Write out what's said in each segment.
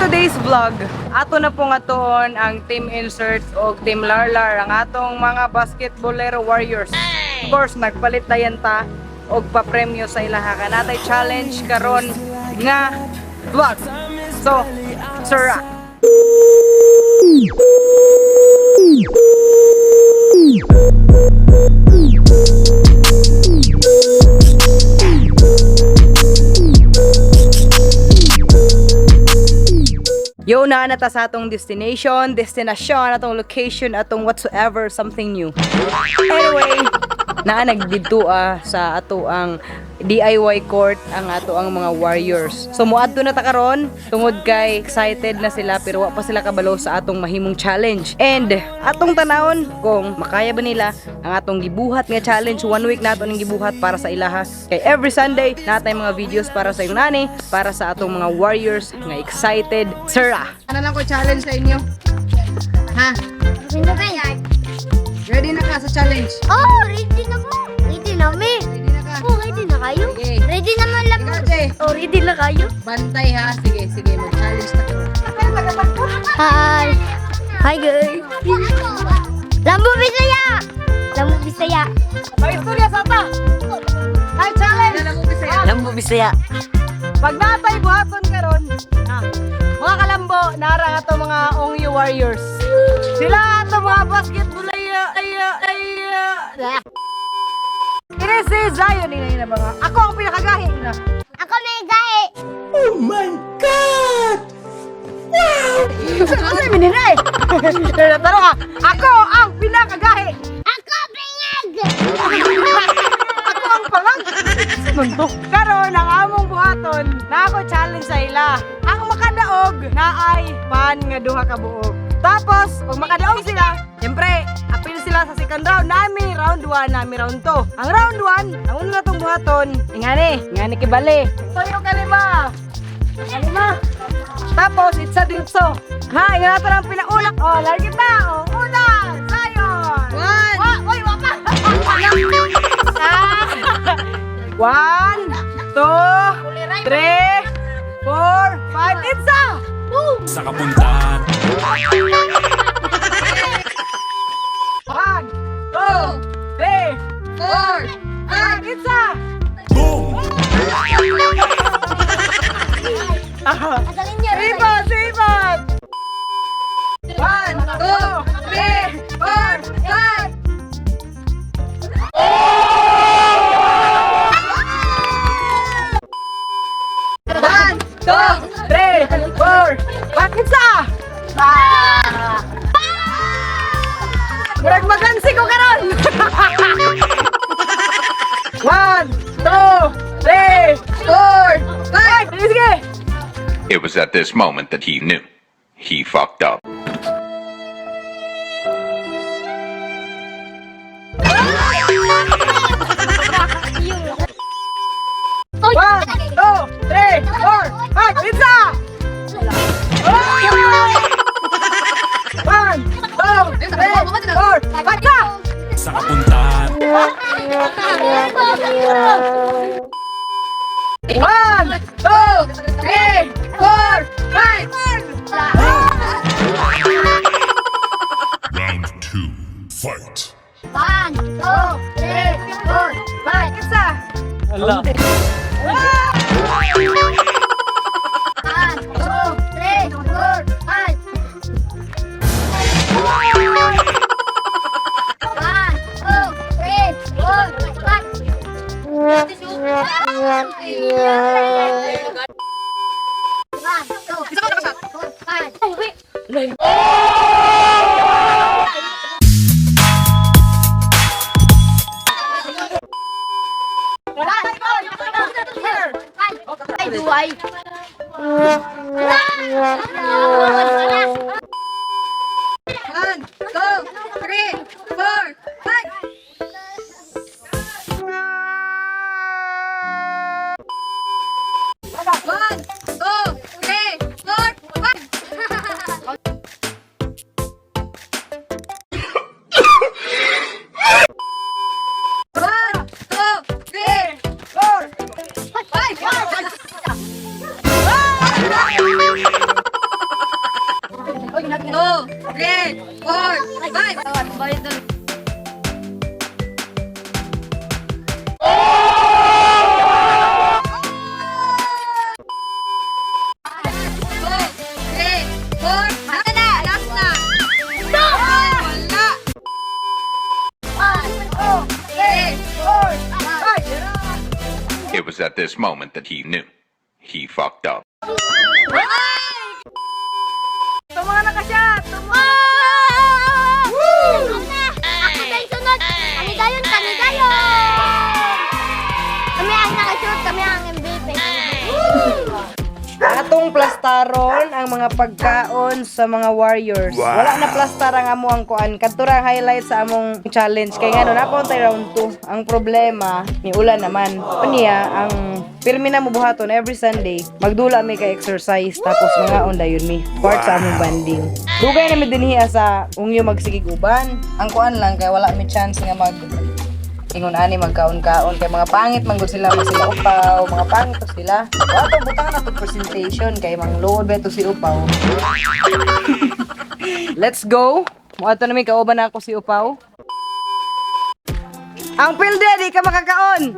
today's vlog, ato na po nga toon ang team insert o team larlar, ang atong mga basketballero warriors. Of course, nagpalit dayan ta og pa-premyo sa ilaha kanatay challenge karon nga vlog. So, sura. Yo, na ta sa atong destination, atong location, atong whatsoever, something new. Anyway, nagdito sa ato ang DIY court ang ato ang mga warriors. So muadto na ta karon tungod kay excited na sila pero wa pa sila kabalo sa atong mahimong challenge. And atong tanawon kung makaya ba nila ang atong gibuhat nga challenge. 1 week nato ning gibuhat para sa ilaha. Kay every Sunday natay mga videos para sa inani, para sa atong mga warriors nga excited. Sira. Ano lang ko challenge sa inyo? Ha? Ready na ka sa challenge? Oh, ready na ko. Ready na me. Ready na ka? Oh, ready na kayo? Okay. Ready naman lang po. Oh, ready na kayo? Bantay ha. Sige, mag-challenge na kayo. Hi. Hi guys. Lambo Bisaya. Lambo Bisaya. Mag-istorya sa ta. Hi, challenge. Lambo Bisaya. Pag natay buhaton karon, mga kalambo, narang ato mga ongyo warriors. Sila ato mga basketball Kini si Zion ni na ba nga? Ako ang pinakagahi na. Ako may gae. Oh my God! Ano yung mininay? Taro ka, ako ang pinakagahi. Ako bingag. Ako ang pangag. Mundo. Karon ang among buhaton, na ako challenge sa ila. Ang makadaog na ay pan nga duha ka buog. Tapos, pag makadaog sila, siyempre, apil sila sa second round. Nami round 1, nami round 2. Ang round 1, ang una natong buhaton, ingani kibali. Toyo kalima. Kalima. Tapos, itsa dinso. Ha, ingana nato ang pinauna. Oh, lagi kita. Oh, una, sayon. 1. Oy, wapa. 1, 2, 3, 4, 5, itsa. Sa kapuntahan. 1, 2, 3, 4, 5, itsa. Boom! Asalin niyo. Sipat! 1, 2, 3, 4, 5. 1, 2, 3, 4, 5, itsa. Murag magansi ko karon. 1, 2, 3, 4, 5. Sige. It was at this moment that he knew. He fucked up. Oy. 1, 2, 3, 4, 5, pizza! 1, 2, 3, 4, 5, pizza! Sa kapuntahan. 1, 2, 3, 4, 5! Round 2. Fight. 1, 2, 3, 4, 5, pizza! Ala. 1, 2, 3, 4, 5. 1, 2, 3, 4, 5. Bayad na. It was at this moment that he knew. He fucked up. Mga nakashot! Ako tayo sunod. Kami dayon, kami dayon. Kami ang nakashoot, kami ang MVP. Atong plastaron ang mga pagkaon sa mga warriors. Wala na plastar ang amo ang kuan. Kadto ra highlight sa among challenge kay ngano napon tay round 2. Ang problema ni Ulan naman. Unya ang pirmi na mo buhaton every Sunday. Magdula mi kay exercise tapos mga on dayon mi. Part sa among banding. Dugay na mi dinhi sa ungyo magsigig uban. Ang kuan lang kay wala mi chance nga mag ingon ani magkaon-kaon kay mga pangit man gud sila sila upaw, mga pangit to sila. Wato butang na to presentation kay mang load beto si upaw. Let's go. Moadto na mi kauban ako si upaw. Ang pilde di ka makakaon.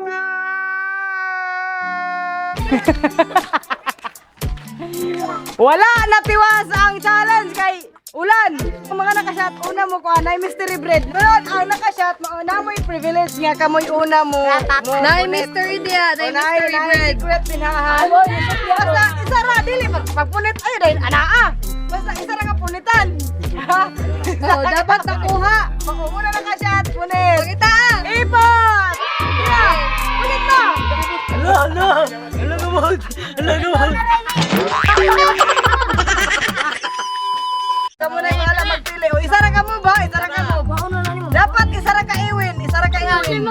Wala natiwas ang challenge kay Ulan. Ang mga nakashot una mo ko anay mystery bread. Pero ang nakashot mauna mo yung privilege nga kamoy una mo. Nay mystery dia, nay mystery bread. Secret pinaha. Basta isa ra dili pagpunit ay dahil anaa. Basta isa ra ka punitan. Oh, dapat nakuha. Una nakashot punit. Pakita. Ipot. Yeah. Punit mo. Kamu na yung alam magpili. O, isa ra ka mo ba? Isa ra ka mo. Dapat isa ra ka iwin. Isa ra ka iwin.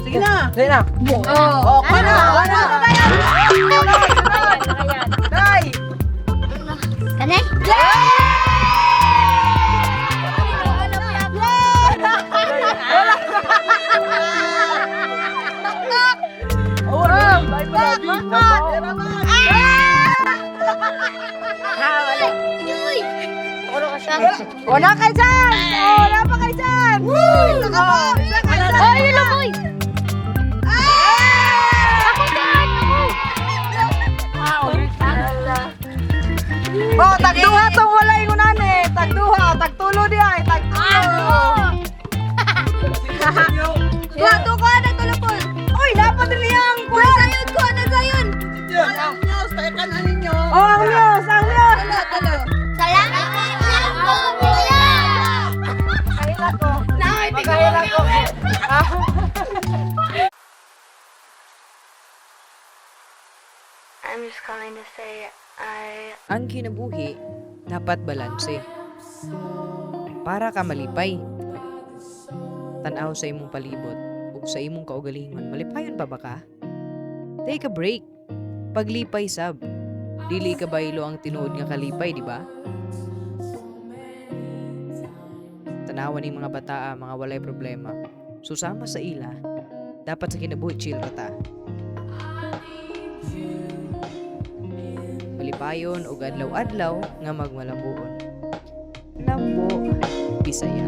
Sige na. Sige na. Oh. Okay na. Ano na yan? Day. Kani? O, na kay dyan! O, na pa kay dyan! Isa ka po! Isa ka dyan! Oy, yun lang, boy. Ako dyan, ako. O, tagduha tong wala yung unane. Tagduha, tagtulo di ay. Tagtulo. Duha ko na tulupon. Uy, dapat din yung Kuha sayon ko na sayon. O, ang news, ang news. Talo. Salamat. Lambo, Bisaya. Kahila ko. Magkahila ko. I'm just calling to say Ang kinabuhi, dapat balanse. Para ka malipay. Tanaw sa imong palibot ug sa imong kaugalingon, malipayon pa ba ka? Take a break. Paglipay sab. Dili ka baylo ang tinuod nga kalipay, di ba? Tanawan ning mga bataa, mga walay problema. Susama sa ila, dapat sa kinabuhi chill rata. Malipayon ug adlaw-adlaw nga magmalambuon. Lambo, Bisaya.